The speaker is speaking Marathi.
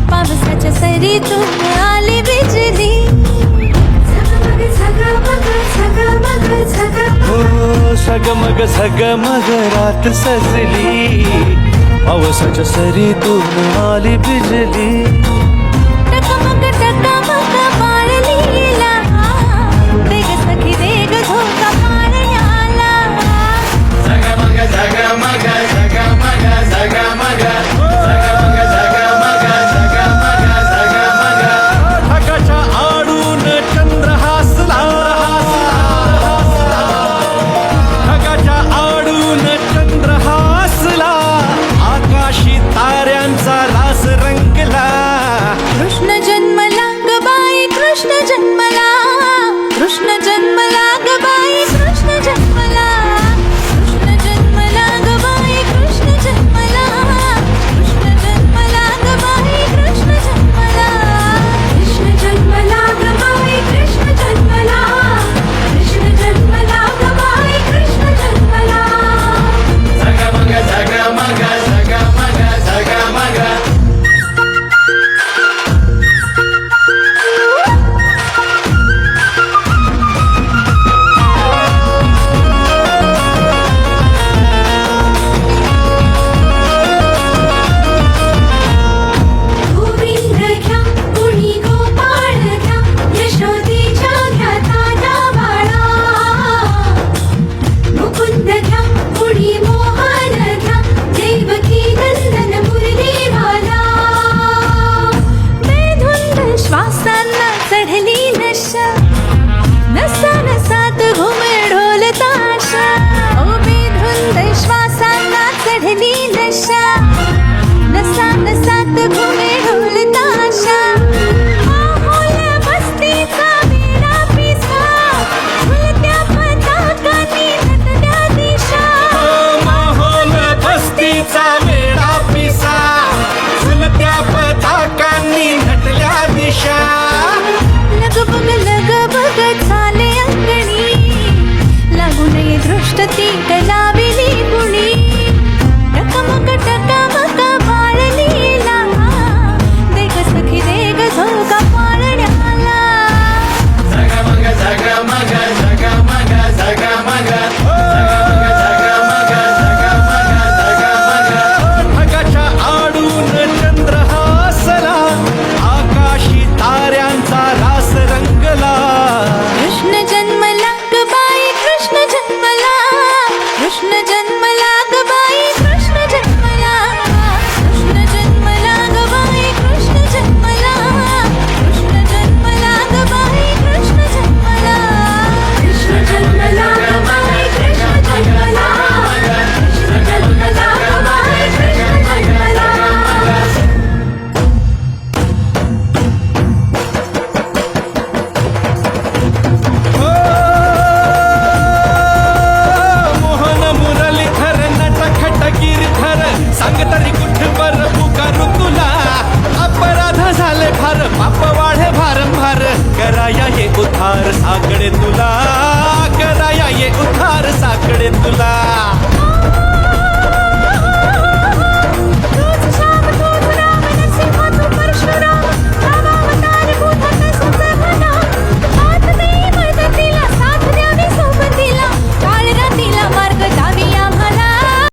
पावसाच्या सरीतून आली बिजली. झगमग झगमग रात सजली, पावसाच्या सरीतून आली बिजली. टकमक टकमक बाळ लीला, देग सखी देग झोका पारण्याला. झगमग झगमग झगमग झगमग झगमग झगमग झगमग झगमग. ढगाच्या आडून चंद्र हसला, ढगाच्या आडून चंद्र हसला, आकाशी ताऱ्यांचा रास रंगला. कृष्ण जन्मला ग बाई कृष्ण जन्मला, कृष्ण जन्मला ग बाई कृष्ण जन्मला. कृष्ण जन्मला ग बाई कृष्ण जन्मला, कृष्ण जन्मला ग बाई कृष्ण जन्मला. कृष्ण जन्मला ग बाई कृष्ण जन्मला, कृष्ण जन्मला ग बाई कृष्ण जन्मला. झगमग झगमग झगमग झगमग. गोविंद घ्या कुणी गोपाळ घ्या, यशोदेच्या घ्या ताजा बाळा. मुकुंद घ्या कुणी मोहन घ्या, देवकी नंदन मुरलीवाला. बेधुंद श्वासांना चढली नशा, नसा नसात घुमे ढोल ताशा. ओ बेधुंद श्वासांना चढली नशा, नसा नसात घुमे ढोल ताशा. माहोल मस्तीचा वेडा पिसा, झुलत्या पताकांनी नटल्या दिशा. माहोल बस्तीचा वेडा पिसा, झुलत्या पताकांनी नटल्या दिशा. लगबग झाले अंगणी, लागू नये दृष्ट ती कलाविली गुणी. टकमक टकमक बाळ लीला, देग सखी देग झोका पारण्याला. झगमग झगमग झगमग झगमग झगमग झगमग झगमग झगमग. ढगाच्या आडून चंद्र हसला, आकाशी ताऱ्यांचा रास रंगला. कृष्ण जन्मला ग बाई कृष्ण जन्मला, कृष्ण जन्मला ग बाई कृष्ण जन्मला. कृष्ण जन्मला ग बाई कृष्ण जन्मला, कृष्ण जन्मला ग बाई कृष्ण जन्मला. कृष्ण जन्मला ग बाई कृष्ण जन्मला, कृष्ण जन्मला ग बाई कृष्ण जन्मला. मोहन मुरलीधर नटखट गिरधर, सांग तरी कुठवर पुकारू तुला. अपराध झाले फार, पाप वाढे भारंभार, कराया हे उद्धार साकडे तुला.